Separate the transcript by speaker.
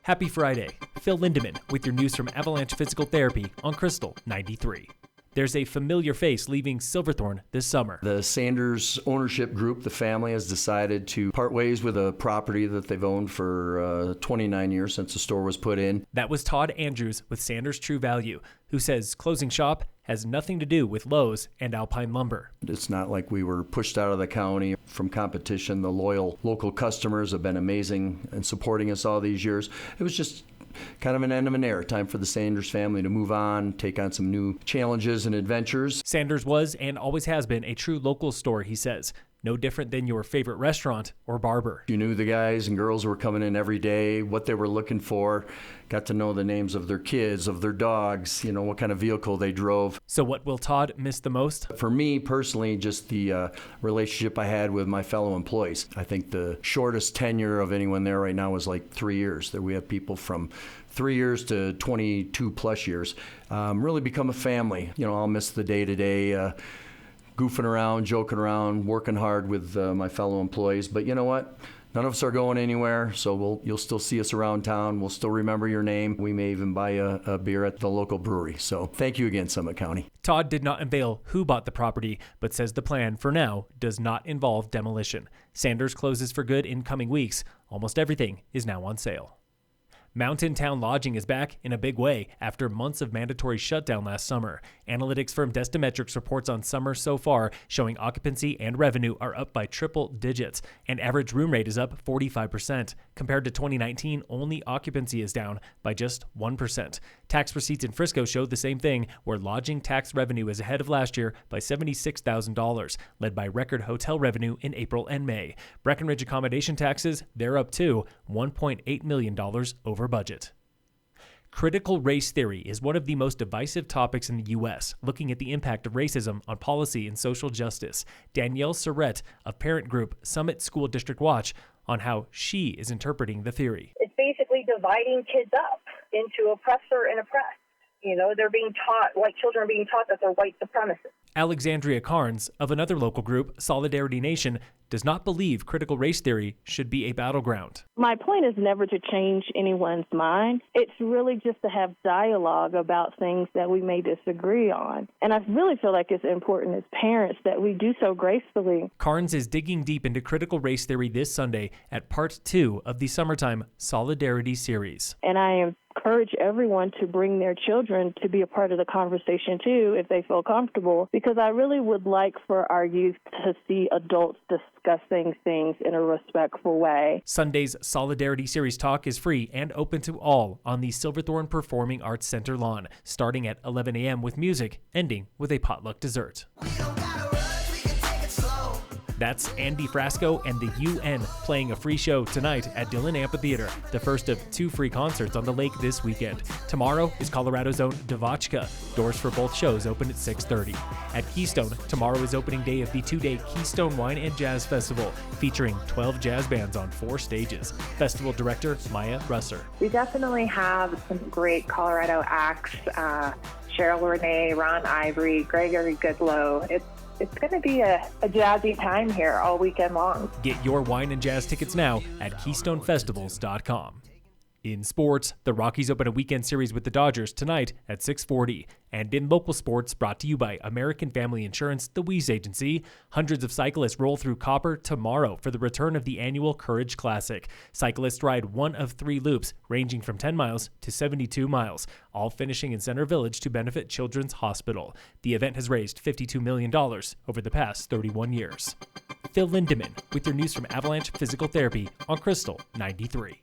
Speaker 1: Happy Friday. Phil Lindemann with your news from Avalanche Physical Therapy on Krystal 93. There's a familiar face leaving Silverthorne this summer.
Speaker 2: The Sanders ownership group, the family, has decided to part ways with a property that they've owned for 29 years since the store was put in.
Speaker 1: That was Todd Andrews with Sanders True Value, who says closing shop has nothing to do with Lowe's and Alpine Lumber.
Speaker 2: It's not like we were pushed out of the county from competition. The loyal local customers have been amazing in supporting us all these years. It was just kind of an end of an era, time for the Sanders family to move on, take on some new challenges and adventures.
Speaker 1: Sanders was and always has been a true local store, he says. No different than your favorite restaurant or barber.
Speaker 2: You knew the guys and girls who were coming in every day, what they were looking for, got to know the names of their kids, of their dogs, what kind of vehicle they drove.
Speaker 1: So what will Todd miss the most?
Speaker 2: For me personally, just the relationship I had with my fellow employees. I think the shortest tenure of anyone there right now was like 3 years. That we have people from 3 years to 22 plus years. Really become a family. I'll miss the day-to-day goofing around, joking around, working hard with my fellow employees. But you know what? None of us are going anywhere, so you'll still see us around town. We'll still remember your name. We may even buy a beer at the local brewery. So thank you again, Summit County.
Speaker 1: Todd did not unveil who bought the property, but says the plan for now does not involve demolition. Sanders closes for good in coming weeks. Almost everything is now on sale. Mountain Town Lodging is back in a big way after months of mandatory shutdown last summer. Analytics firm Destimetrics reports on summer so far showing occupancy and revenue are up by triple digits, and average room rate is up 45%. Compared to 2019, only occupancy is down by just 1%. Tax receipts in Frisco showed the same thing, where lodging tax revenue is ahead of last year by $76,000, led by record hotel revenue in April and May. Breckenridge accommodation taxes, they're up too, $1.8 million over budget. Critical race theory is one of the most divisive topics in the U.S., looking at the impact of racism on policy and social justice. Danielle Surrett of parent group Summit School District Watch on how she is interpreting the theory.
Speaker 3: It's basically dividing kids up into oppressor and oppressed. They're being taught, white children are being taught that they're white supremacists.
Speaker 1: Alexandria Carnes of another local group, Solidarity Nation, does not believe critical race theory should be a battleground.
Speaker 4: My point is never to change anyone's mind. It's really just to have dialogue about things that we may disagree on. And I really feel like it's important as parents that we do so gracefully.
Speaker 1: Carnes is digging deep into critical race theory this Sunday at part 2 of the Summertime Solidarity series.
Speaker 4: And I encourage everyone to bring their children to be a part of the conversation too, if they feel comfortable, because I really would like for our youth to see adults discussing things in a respectful way.
Speaker 1: Sunday's Solidarity Series talk is free and open to all on the Silverthorne Performing Arts Center lawn, starting at 11 a.m. with music, ending with a potluck dessert. That's Andy Frasco and the UN playing a free show tonight at Dillon Amphitheater, the first of 2 free concerts on the lake this weekend. Tomorrow is Colorado's own Devotchka. Doors for both shows open at 6:30. At Keystone, tomorrow is opening day of the 2-day Keystone Wine and Jazz Festival, featuring 12 jazz bands on 4 stages. Festival director Maya Russer.
Speaker 5: We definitely have some great Colorado acts, Cheryl Renee, Ron Ivory, Gregory Goodlow. It's going to be a jazzy time here all weekend long.
Speaker 1: Get your wine and jazz tickets now at KeystoneFestivals.com. In sports, the Rockies open a weekend series with the Dodgers tonight at 6:40. And in local sports, brought to you by American Family Insurance, the Weeze Agency, hundreds of cyclists roll through Copper tomorrow for the return of the annual Courage Classic. Cyclists ride one of 3 loops, ranging from 10 miles to 72 miles, all finishing in Center Village to benefit Children's Hospital. The event has raised $52 million over the past 31 years. Phil Lindemann with your news from Avalanche Physical Therapy on Krystal 93.